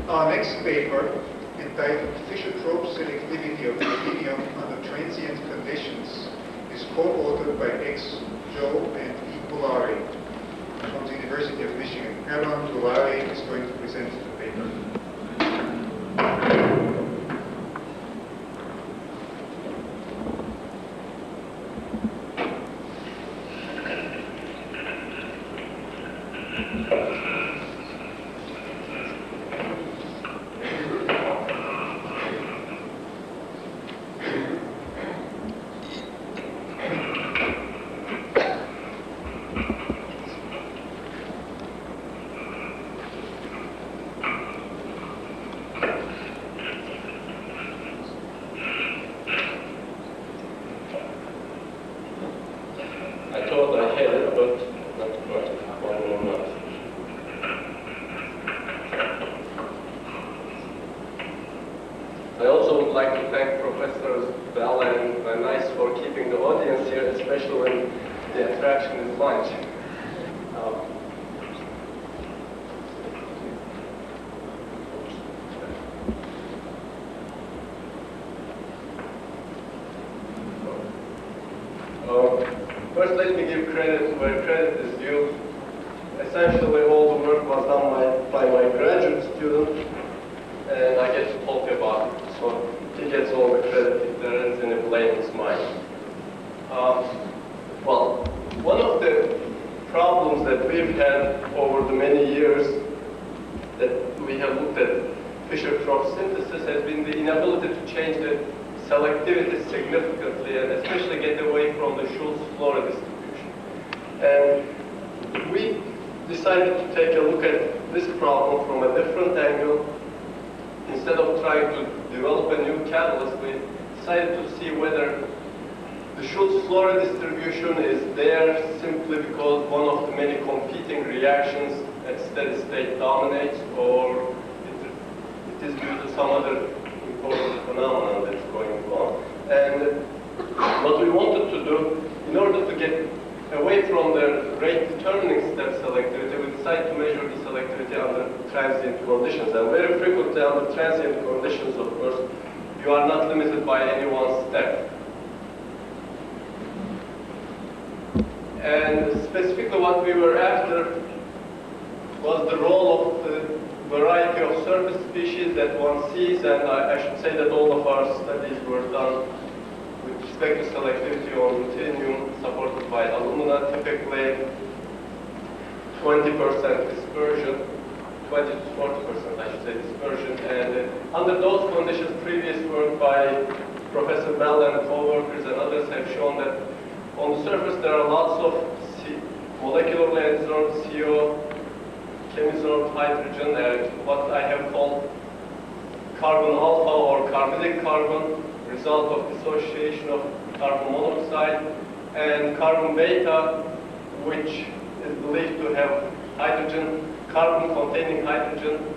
Our next paper, entitled Fischer-Tropsch selectivity of ruthenium under transient conditions, is co-authored by X. Joe and E. Gulari from the University of Michigan. Ergodan Gulari is going to present the paper. I also would like to thank Professors Bell and Nice for keeping the audience here, especially when the attraction is lunch. First, let me give credit where credit is due. Essentially, all the work was done by my graduate student, and I get to talk about it. So he gets all the credit if there is any blame, it's mine. Well, one of the problems that we've had over the many years that we have looked at Fischer-Tropsch synthesis has been the inability to change the selectivity significantly, and especially get away from the Schultz-Flora distribution. And we decided to take a look at this problem from a different angle. Instead of trying to develop a new catalyst, we decided to see whether the Schultz-Flora distribution is there simply because one of the many competing reactions at steady state dominates, or it is due to some other important phenomenon that's going on. And what we wanted to do, in order to get away from the rate-determining step selectivity, we decided to measure the selectivity under transient conditions. And very frequently under transient conditions, of course, you are not limited by any one step. And specifically what we were after was the role of the variety of surface species that one sees, and I should say that all of our studies were done with respect to selectivity on ruthenium supported by alumina, typically 20% dispersion, 20 to 40% I should say dispersion, and under those conditions previous work by Professor Bell and co-workers and others have shown that on the surface there are lots of molecularly adsorbed CO, chemisorphed hydrogen, and what I have called carbon alpha or carbonic carbon, result of dissociation of carbon monoxide, and carbon beta, which is believed to have hydrogen, carbon containing hydrogen,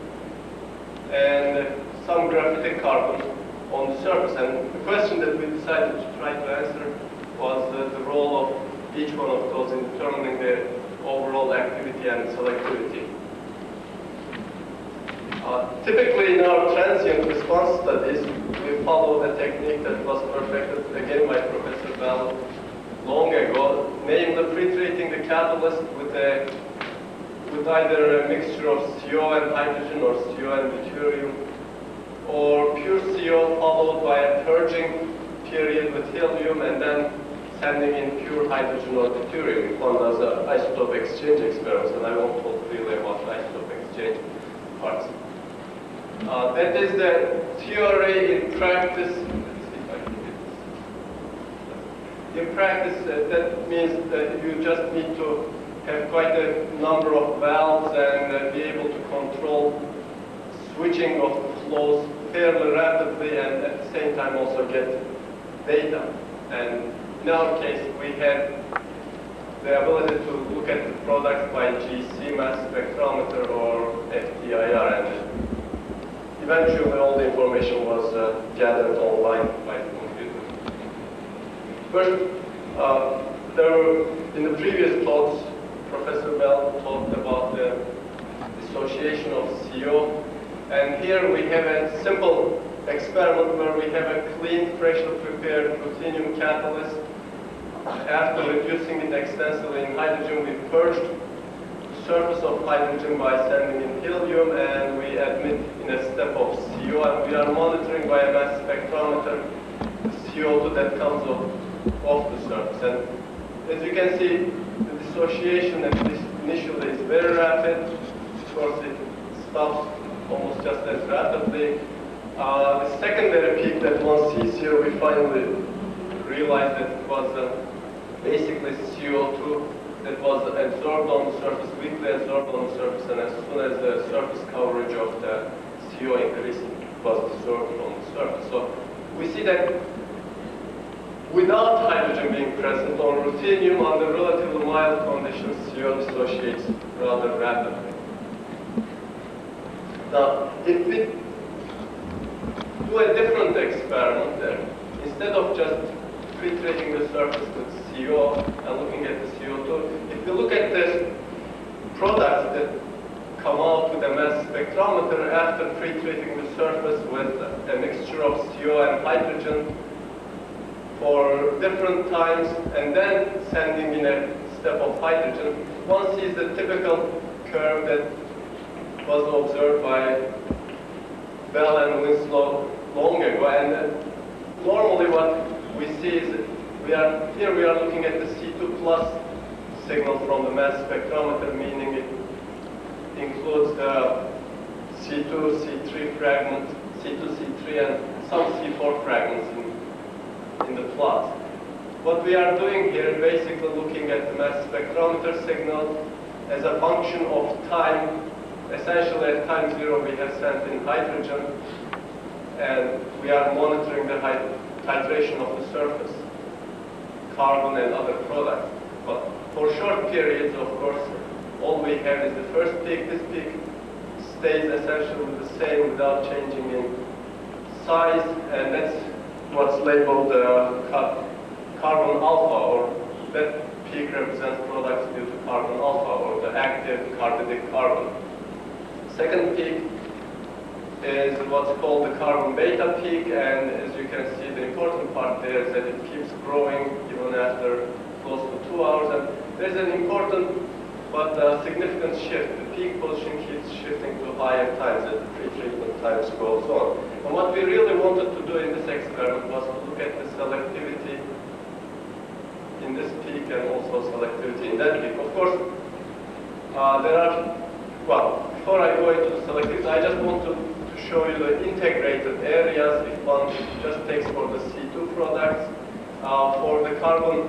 and some graphitic carbon on the surface. And the question that we decided to try to answer was the role of each one of those in determining the overall activity and selectivity. Typically in our transient response studies, we follow a technique that was perfected again by Professor Bell long ago, namely pre-treating the catalyst with either a mixture of CO and hydrogen or CO and deuterium, or pure CO followed by a purging period with helium and then sending in pure hydrogen or deuterium if one does an isotope exchange experiments, and I won't talk really about isotope exchange parts. That is the theory. In practice, that means that you just need to have quite a number of valves and be able to control switching of the flows fairly rapidly, and at the same time also get data. And in our case, we had the ability to look at the products by GC mass spectrometer or FTIR, and eventually all the information was gathered online by the computer. First, in the previous talks, Professor Bell talked about the dissociation of CO And here we have a simple experiment where we have a clean, freshly prepared ruthenium catalyst. After reducing it extensively in hydrogen, we purged the surface of hydrogen by sending in helium, and we admit in a step of CO, and we are monitoring by a mass spectrometer the CO2 that comes off the surface. And as you can see, the dissociation, at least initially, is very rapid. Of course, it stops almost just as rapidly. The secondary peak that one sees here, we finally realized that it was basically CO2 that was absorbed on the surface, weakly absorbed on the surface, and as soon as the surface coverage of the CO increased, it was absorbed on the surface. So we see that without hydrogen being present on ruthenium, under relatively mild conditions, CO dissociates rather rapidly. Now, if we do a different experiment there, instead of just pre-treating the surface with CO and looking at the CO2, if we look at the products that come out with a mass spectrometer after pre-treating the surface with a mixture of CO and hydrogen for different times, and then sending in a step of hydrogen, one sees the typical curve that was observed by Bell and Winslow long ago. And normally what we see is we are looking at the C2 plus signal from the mass spectrometer, meaning it includes the C2, C3 fragment, C2, C3, and some C4 fragments in the plot. What we are doing here is basically looking at the mass spectrometer signal as a function of time. Essentially, at time zero, we have sent in hydrogen, and we are monitoring the titration of the surface, carbon and other products. But for short periods, of course, all we have is the first peak. This peak stays essentially the same without changing in size, and that's what's labeled carbon alpha, or that peak represents products due to carbon alpha, or the active cardidic carbon. Second peak is what's called the carbon beta peak, and as you can see, the important part there is that it keeps growing even after close to 2 hours, and there's an important but significant shift. The peak position keeps shifting to higher times as the pre-treatment times goes on. And what we really wanted to do in this experiment was to look at the selectivity in this peak and also selectivity in that peak. Of course, before I go into the selectivity, I just want to show you the integrated areas if one just takes for the C2 products. For the carbon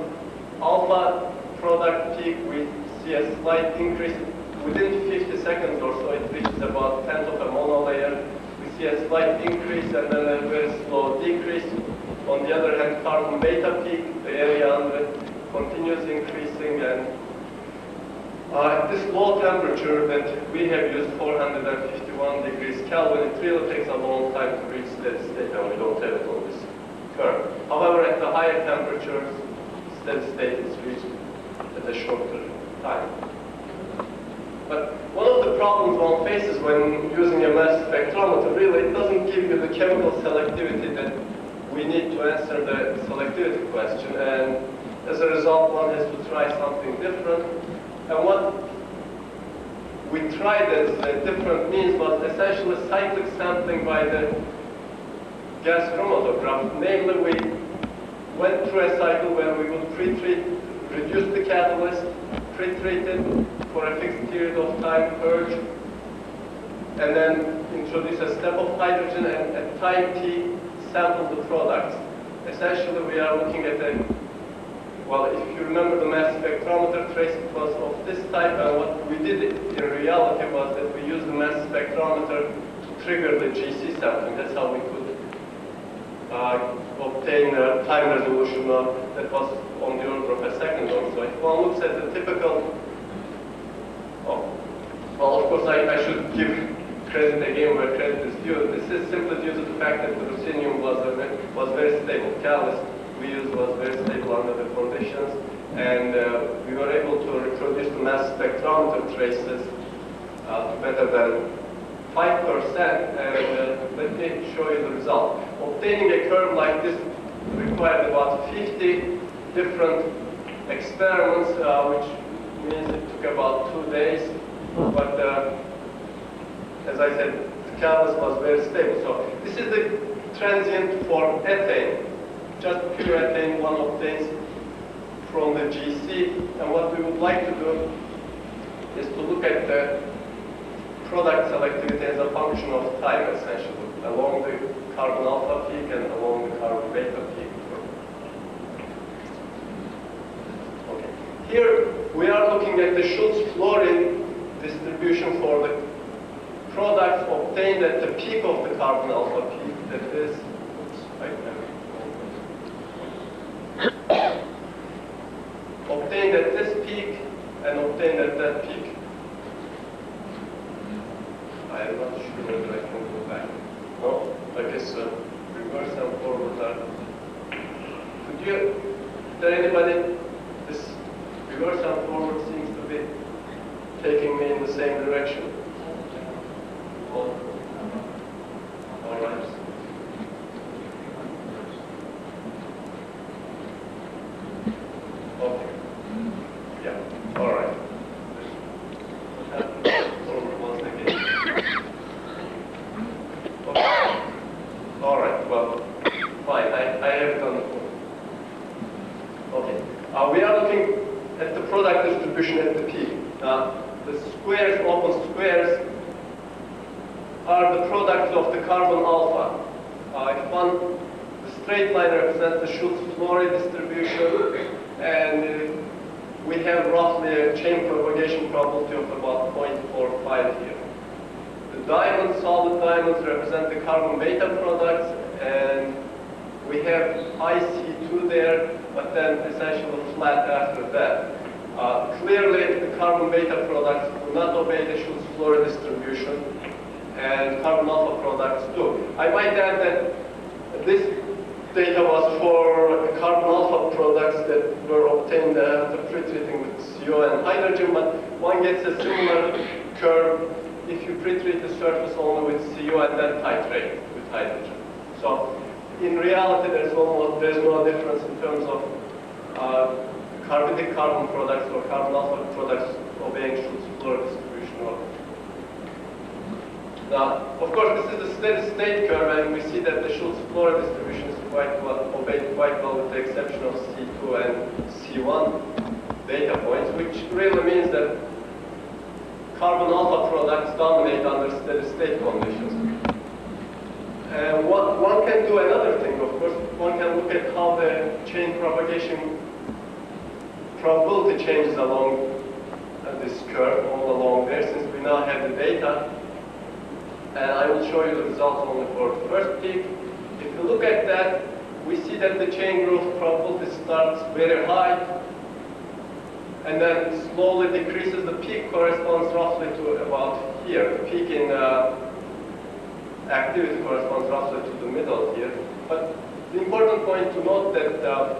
alpha product peak, we see a slight increase. Within 50 seconds or so, it reaches about 1/10 of a monolayer. We see a slight increase and then a very slow decrease. On the other hand, carbon beta peak, the area under it, continues increasing, and at this low temperature that we have used, 451 degrees Kelvin, it really takes a long time to reach steady state, and we don't have it on this curve. However, at the higher temperatures, steady state is reached at a shorter time. But one of the problems one faces when using a mass spectrometer, really, it doesn't give you the chemical selectivity that we need to answer the selectivity question, and as a result, one has to try something different. And what we tried as a different means was essentially cyclic sampling by the gas chromatograph. Namely, we went through a cycle where we would pre-treat, reduce the catalyst, pre-treat it for a fixed period of time, purge, and then introduce a step of hydrogen, and at time t, sample the products. Essentially, we are looking at if you remember the mass spectrometer trace, it was of this type, and what we did in reality was that we used the mass spectrometer to trigger the GC sampling. That's how we could obtain a time resolution that was on the order of a second or so. If one looks at the typical, of course I should give credit again where credit is due. This is simply due to the fact that the ruthenium was very stable. Catalyst we used was very stable under the conditions, and we were able to reproduce the mass spectrometer traces better than 5%, and let me show you the result. Obtaining a curve like this required about 50 different experiments, which means it took about 2 days. But as I said, the canvas was very stable. So this is the transient for ethane. Just pure ethane one obtains from the GC. And what we would like to do is to look at the product selectivity as a function of time, essentially, along the carbon alpha peak and along the carbon beta peak. Okay. Here we are looking at the Schultz-Florin distribution for the products obtained at the peak of the carbon alpha peak. That is, obtained at this peak and obtained at that peak. I am not sure whether I can go back. No, I guess reverse and forward are. Could you, is there anybody? This reverse and forward seems to be taking me in the same direction. Oh. All right. Okay. Yeah. All right. Forward once again. Okay. All right. Well, fine. I have done it. Okay. We are looking at the product distribution at the peak. The squares, open squares, are the products of the carbon alpha. The straight line represents the Schultz-Florin distribution, and we have roughly a chain propagation probability of about 0.45 here. The diamonds, solid diamonds, represent the carbon beta products, and we have high C2 there, but then essentially flat after that. Clearly, the carbon beta products do not obey the Schultz-Florin distribution, and carbon alpha products do. I might add that this data was for carbon alpha products that were obtained after pretreating with CO and hydrogen, but one gets a similar curve if you pretreat the surface only with CO and then titrate with hydrogen. So, in reality, there's no difference in terms of carbidic carbon products or carbon alpha products obeying Schultz-Florin distribution. Now, of course, this is a steady state curve, and we see that the Schultz-Florin distribution is obeyed quite well, with the exception of C2 and C1 data points, which really means that carbon alpha products dominate under steady state conditions. And one can do another thing, of course. One can look at how the chain propagation probability changes along this curve, all along there, since we now have the data. And I will show you the results only for the first peak. If you look at that, we see that the chain growth probability starts very high, and then slowly decreases. The peak corresponds roughly to about here. The peak in activity corresponds roughly to the middle here. But the important point to note that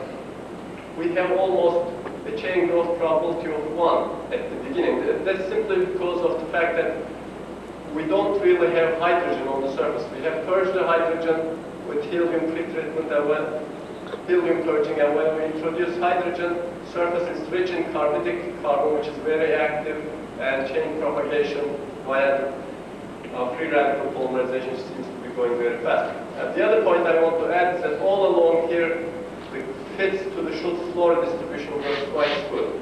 we have almost a chain growth probability of 1 at the beginning. That's simply because of the fact that we don't really have hydrogen on the surface. We have purged the hydrogen with helium pretreatment and when helium purging, and when we introduce hydrogen, surface is rich in carbidic carbon, which is very active, and chain propagation via free radical polymerization seems to be going very fast. And the other point I want to add is that all along here, the fits to the Schultz-Florin distribution was quite good.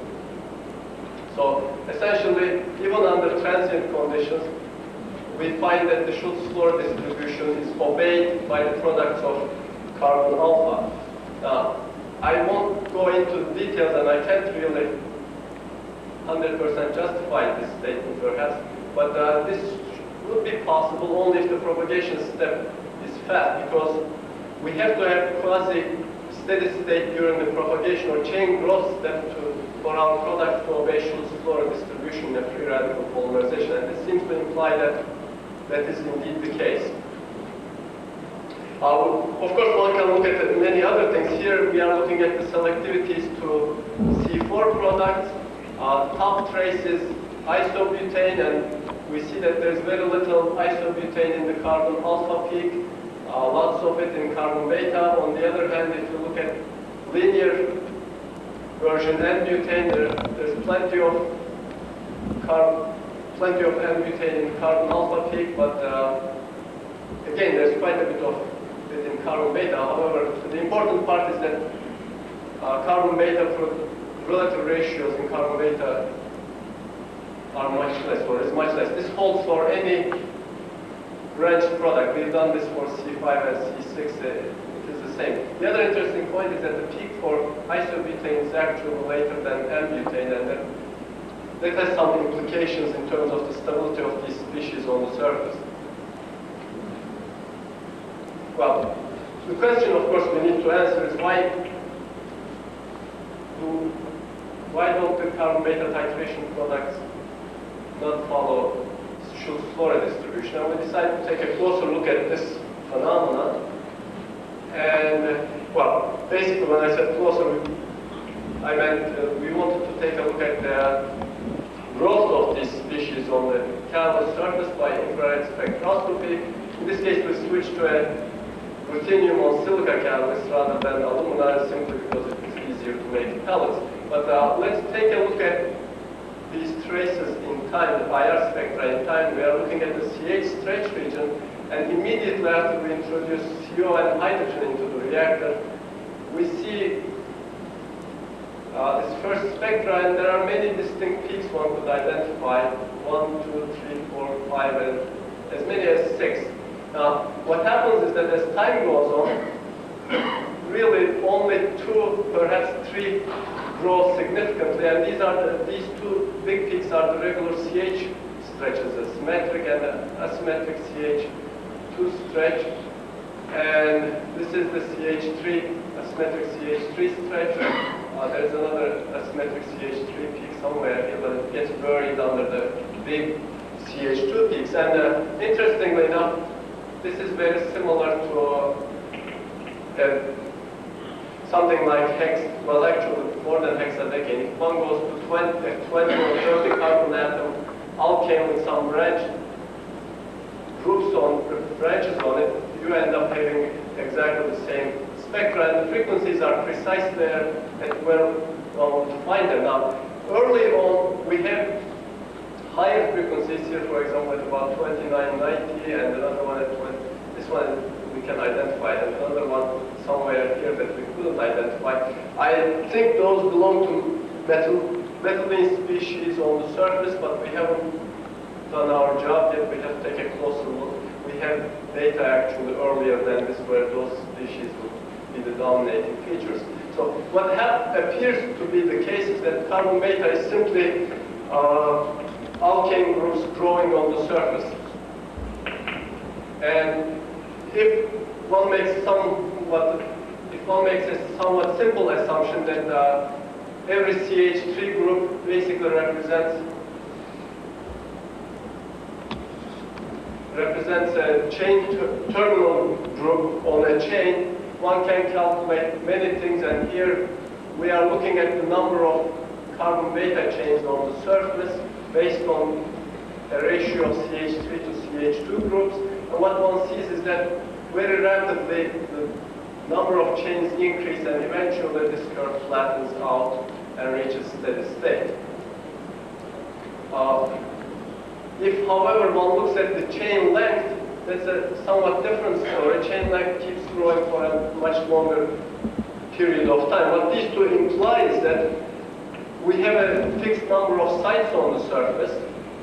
So essentially, even under transient conditions, we find that the Schultz-Florin distribution is obeyed by the products of carbon alpha. Now, I won't go into the details, and I can't really 100% justify this statement perhaps, but this would be possible only if the propagation step is fast, because we have to have quasi-steady state during the propagation or chain growth step for our product to obey Schultz-Florin distribution in a free radical polymerization, and this seems to imply that that is indeed the case. Of course, one can look at many other things. Here we are looking at the selectivities to C4 products. Top trace is isobutane, and we see that there's very little isobutane in the carbon alpha peak, lots of it in carbon beta. On the other hand, if you look at linear version N-butane, there's plenty of N-butane in carbon alpha peak, but again, there's quite a bit of it in carbon beta. However, the important part is that carbon beta relative ratios in carbon beta are much less, or is much less. This holds for any branched product. We've done this for C5 and C6. It is the same. The other interesting point is that the peak for isobutane is actually later than N-butane, and that has some implications in terms of the stability of these species on the surface. Well, the question, of course, we need to answer is why don't the carbon beta titration products not follow Schulz-Flory distribution? And we decided to take a closer look at this phenomenon. And, well, basically when I said closer, I meant we wanted to take a look at the growth of these species on the catalyst surface by infrared spectroscopy. In this case, we switched to a ruthenium on silica catalyst rather than alumina, simply because it is easier to make pellets. But let's take a look at these traces in time, the IR spectra in time. We are looking at the CH stretch region, and immediately after we introduce CO and hydrogen into the reactor, we see this first spectra, and there are many distinct peaks one could identify, 1, 2, 3, 4, 5, and as many as 6. Now, what happens is that as time goes on, really only 2, perhaps 3 grow significantly, and these 2 big peaks are the regular CH stretches, a symmetric and asymmetric CH2 stretch, and this is the CH3, asymmetric CH3 stretch. There's another asymmetric CH3 peak somewhere here, but it gets buried under the big CH2 peaks. And interestingly enough, this is very similar to something like well, actually more than hexadecane. If one goes to 20 or 30 carbon atom alkane with some branches on it, you end up having exactly the same spectra, and the frequencies are precise there at where one would find them. Now, early on, we have higher frequencies here, for example, at about 2990, and another one at 20. This one we can identify, and another one somewhere here that we couldn't identify. I think those belong to methylene species on the surface, but we haven't done our job yet. We have to take a closer look. We have data actually earlier than this where those species would be the dominating features. So what appears to be the case is that carbon beta is simply alkane groups growing on the surface. And if one makes a somewhat simple assumption that every CH3 group basically represents a chain terminal group on a chain, one can calculate many things, and here we are looking at the number of carbon beta chains on the surface based on a ratio of CH3 to CH2 groups. And what one sees is that very rapidly the number of chains increase, and eventually this curve flattens out and reaches steady state. If, however, one looks at the chain length, that's a somewhat different story. Chain length keeps growing for a much longer period of time. What these two imply is that we have a fixed number of sites on the surface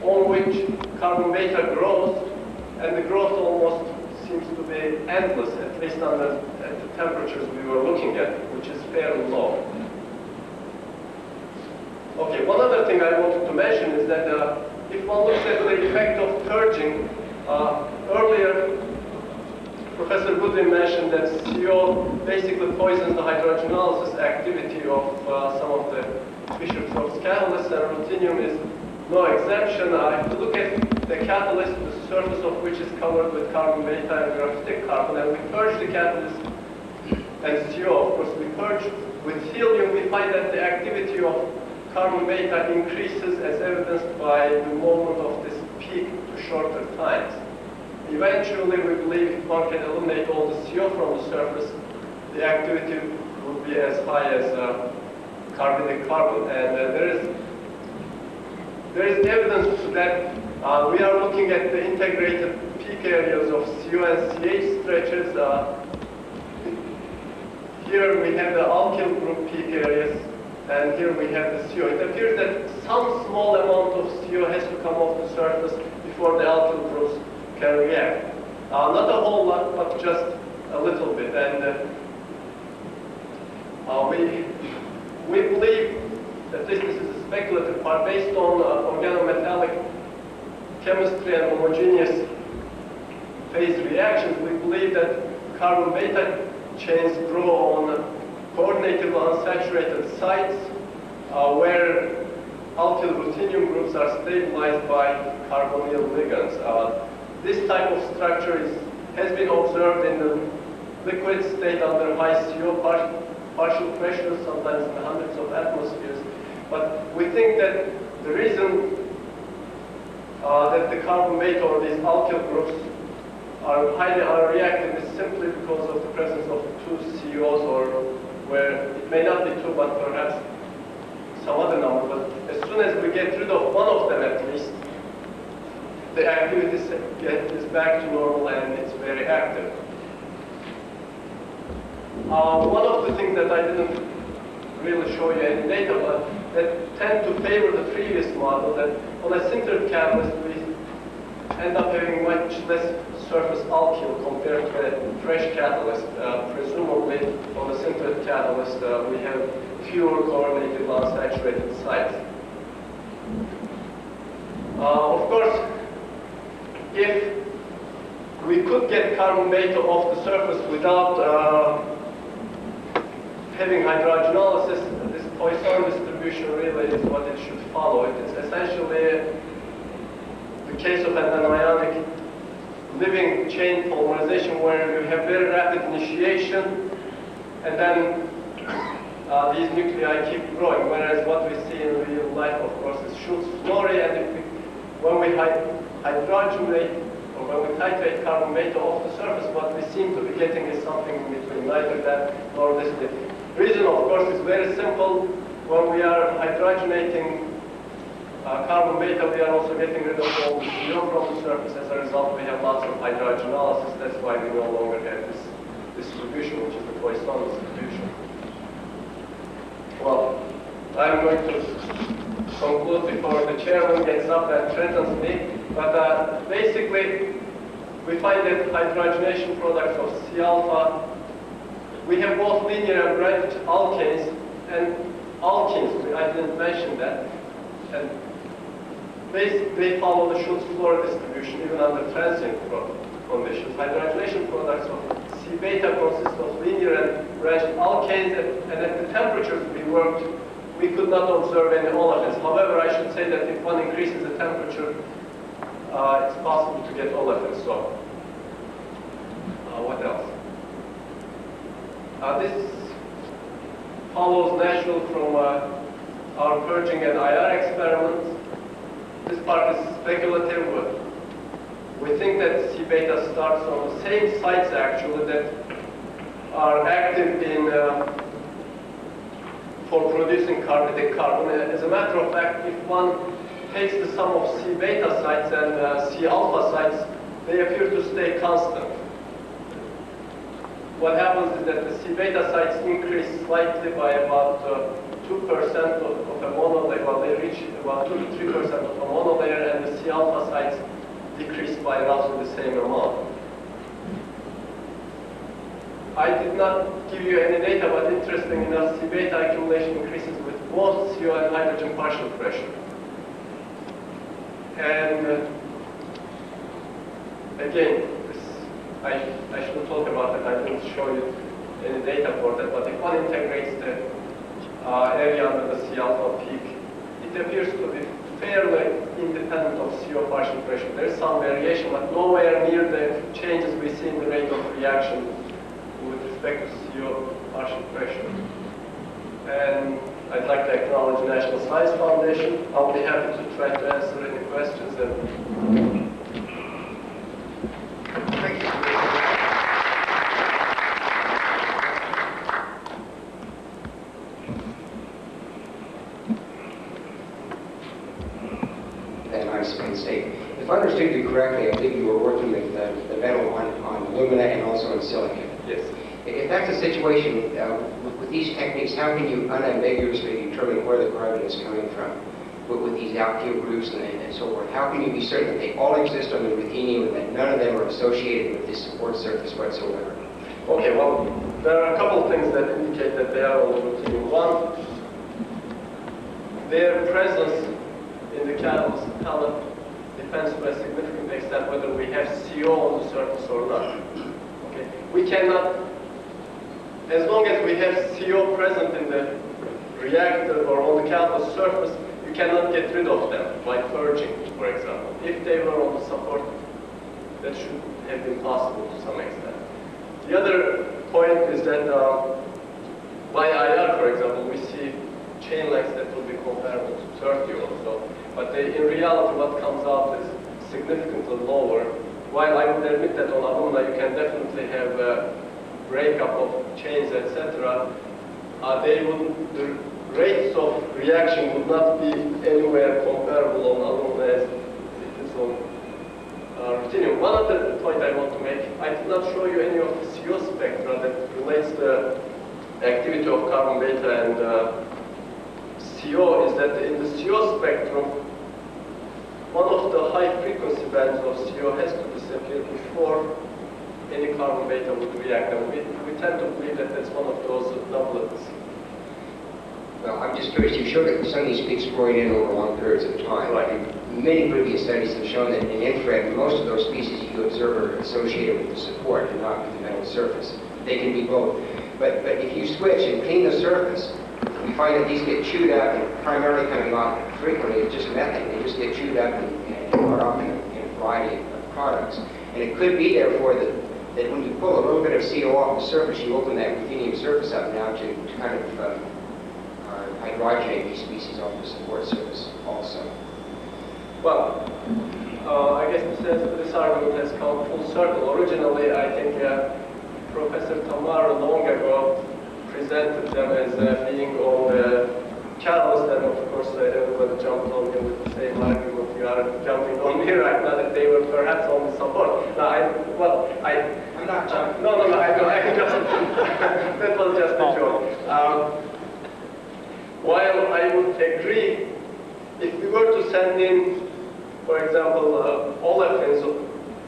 on which carbon beta grows, and the growth almost seems to be endless, at least at the temperatures we were looking at, which is fairly low. Okay, one other thing I wanted to mention is that if one looks at the effect of purging, earlier Professor Goodwin mentioned that CO basically poisons the hydrogenolysis activity of some of the Fischer-Tropsch catalysts, and ruthenium is no exception. If you look at the catalyst, the surface of which is covered with carbon beta and graphitic carbon, and we purge the catalyst and CO, of course, we purge with helium, we find that the activity of carbon beta increases as evidenced by the movement of this peak shorter times. Eventually, we believe if one can eliminate all the CO from the surface, the activity would be as high as carbonic carbon. And there is evidence to that. We are looking at the integrated peak areas of CO and CH stretches. Here we have the alkyl group peak areas, and here we have the CO. It appears that some small amount of CO has to come off the surface before the alkyl groups can react. Not a whole lot, but just a little bit. And we believe that this is a speculative part based on organometallic chemistry and homogeneous phase reactions. We believe that carbon beta chains grow on coordinated unsaturated sites where alkyl ruthenium groups are stabilized by carbonyl ligands. This type of structure has been observed in the liquid state under high CO partial pressure, sometimes in hundreds of atmospheres. But we think that the reason that the carbon beta or these alkyl groups are highly unreactive is simply because of the presence of two COs, or where it may not be two, but perhaps some other number. But as soon as we get rid of one of them at least, the activity is back to normal and it's very active. One of the things that I didn't really show you any data, but that tend to favor the previous model, that on a sintered catalyst we end up having much less surface alkyl compared to a fresh catalyst. Presumably on a sintered catalyst we have fewer coordinated unsaturated sites. Of course, if we could get carbon beta off the surface without having hydrogenolysis, this Poisson distribution really is what it should follow. It is essentially the case of an anionic living chain polymerization where you have very rapid initiation and then these nuclei keep growing, whereas what we see in real life, of course, is Schultz story. And when we hydrogenate or when we titrate carbon beta off the surface, what we seem to be getting is something between neither that nor this. The reason, of course, is very simple. When we are hydrogenating carbon beta, we are also getting rid of all the CO from the surface. As a result, we have lots of hydrogenolysis. That's why we no longer have this distribution, which is the Poisson distribution. Well, I'm going to conclude before the chairman gets up and threatens me. But basically, we find that hydrogenation products of C alpha, we have both linear and branched alkanes and alkenes. I didn't mention that. And they follow the Schultz-Flohr distribution even under transient conditions. Hydrogenation products of C beta consist of linear and branched alkanes, and at the temperatures we worked, we could not observe any olefins. However, I should say that if one increases the temperature, it's possible to get olefins. So, what else? This follows natural from our purging and IR experiments. This part is speculative. We think that C beta starts on the same sites actually that are active in for producing carbonic carbon. As a matter of fact, if one takes the sum of C beta sites and C alpha sites, they appear to stay constant. What happens is that the C beta sites increase slightly by about 2% of a monolayer. Well, they reach about 2 to 3% of a monolayer, and the C alpha sites decrease by roughly the same amount. I did not give you any data, but interesting enough, C beta accumulation increases with both CO and hydrogen partial pressure. And again, I should talk about it. I didn't show you any data for that, but if one integrates the area under the C alpha peak, it appears to be fairly independent of CO partial pressure. There's some variation, but nowhere near the changes we see in the rate of reaction with respect to CO partial pressure. And I'd like to acknowledge the National Science Foundation. I'll be happy to try to answer any questions. And if I understood you correctly, I believe you were working with the metal on alumina and also on silicon. Yes. If that's the situation, with these techniques, how can you unambiguously determine where the carbon is coming from with these alkyl groups and so forth? How can you be certain that they all exist on the ruthenium and that none of them are associated with this support surface whatsoever? Okay, well, there are a couple of things that indicate that they are on the ruthenium. One, their presence in the catalyst pellet depends to a significant extent whether we have CO on the surface or not. Okay, we cannot, as long as we have CO present in the reactor or on the catalyst surface, you cannot get rid of them by purging, for example. If they were on the support, that should have been possible to some extent. The other point is that by IR, for example, we see chain lengths that will be comparable to 30 or so, but in reality what comes out is significantly lower. While I would admit that on alumina you can definitely have a breakup of chains, etc., the rates of reaction would not be anywhere comparable on alumina as it is on ruthenium. One other point I want to make, I did not show you any of the CO spectra that relates the activity of carbon beta and CO, is that in the CO spectrum, one of the high frequency bands of CO has to disappear before any carbon beta would react. And we tend to believe that that's one of those doublets. Well, I'm just curious, you showed that some of these peaks growing in over long periods of time. Right. And many previous studies have shown that in infrared, most of those species you observe are associated with the support and not with the metal surface. They can be both. But if you switch and clean the surface, we find that these get chewed up and primarily coming off frequently, it's just methane. They just get chewed up and brought off in a variety of products. And it could be, therefore, that when you pull a little bit of CO off the surface, you open that ruthenium surface up now to kind of hydrogenate these species off the support surface also. Well, I guess this argument has come full circle. Originally, I think Professor Tamara long ago presented them as being on the catalyst, and of course everybody jumped on him with the same argument you are jumping on me right now, that they were perhaps on the support. Now, I'm not jumping. No, I just, that was just a joke. While I would agree, if we were to send in, for example, olefins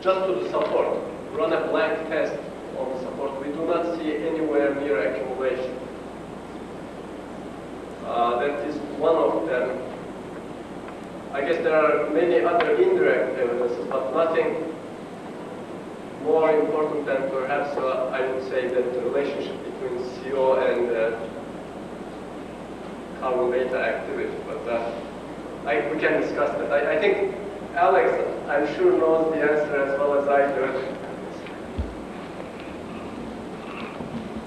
just to the support, run a blank test on the support, we do not see anywhere near accumulation. That is one of them. I guess there are many other indirect evidences, but nothing more important than perhaps I would say that the relationship between CO and carbon beta activity. But we can discuss that. I think Alex, I'm sure, knows the answer as well as I do.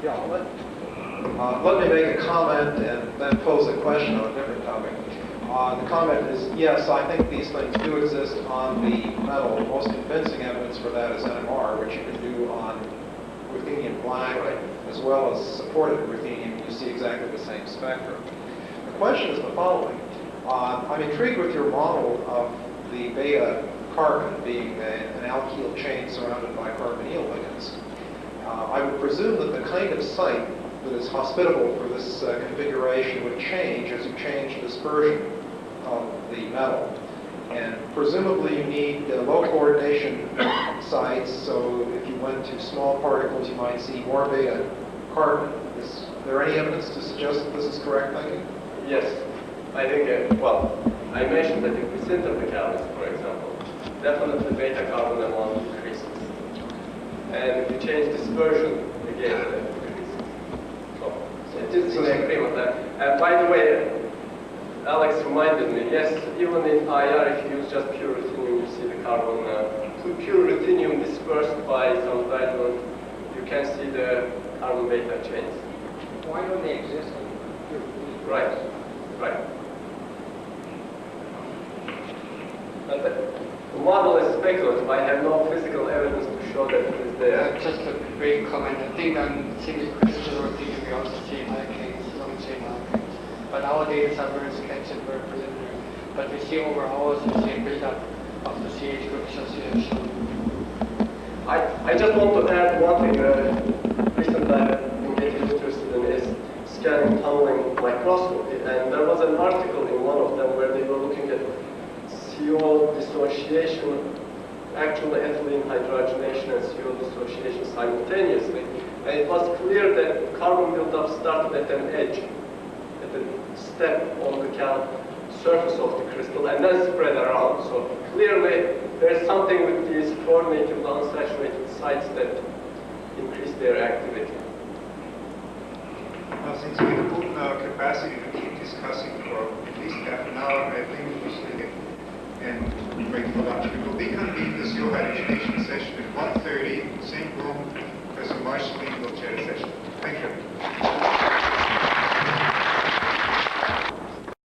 Yeah, let me make a comment and then pose a question on a different topic. The comment is, yes, I think these things do exist on the metal. The most convincing evidence for that is NMR, which you can do on ruthenium black, as well as supported ruthenium. You see exactly the same spectrum. The question is the following. I'm intrigued with your model of the beta carbon being an alkyl chain surrounded by carbonyl ligands. I would presume that the kind of site that is hospitable for this configuration would change as you change dispersion of the metal. And presumably you need low coordination sites, so if you went to small particles you might see more beta carbon. Is there any evidence to suggest that this is correct thinking? Yes. I think, well, I mentioned that if we center the catalyst, for example, definitely beta carbon amount increases. And if you change dispersion, again, that increases. So it is in agreement there. And by the way, Alex reminded me, yes, even in IR, if you use just pure ruthenium, you see the carbon, pure ruthenium dispersed by some diluent, you can see the carbon beta chains. Why don't they exist? Right, right. But the model is speculative. I have no physical evidence to show that it is there. Just a brief comment. I think on single crystal ruthenium we also see alkanes, long chain alkanes. But our data are very sketchy and very preliminary. But we see overall, you see a build-up of the CH group just you have shown. I just want to add one thing. Recently I've been getting interested in is scanning tunneling microscopy, and there was an article in one of them where they were looking at CO dissociation, actually ethylene hydrogenation and CO dissociation simultaneously. And it was clear that carbon buildup started at an edge, at a step on the surface of the crystal, and then spread around. So clearly there's something with these chlorinated unsaturated sites that increase their activity. Well, since we have put our capacity to keep discussing for at least half an hour, I think we should leave it and break for lunch. We will reconvene the CO hydrogenation session at 1:30, same room,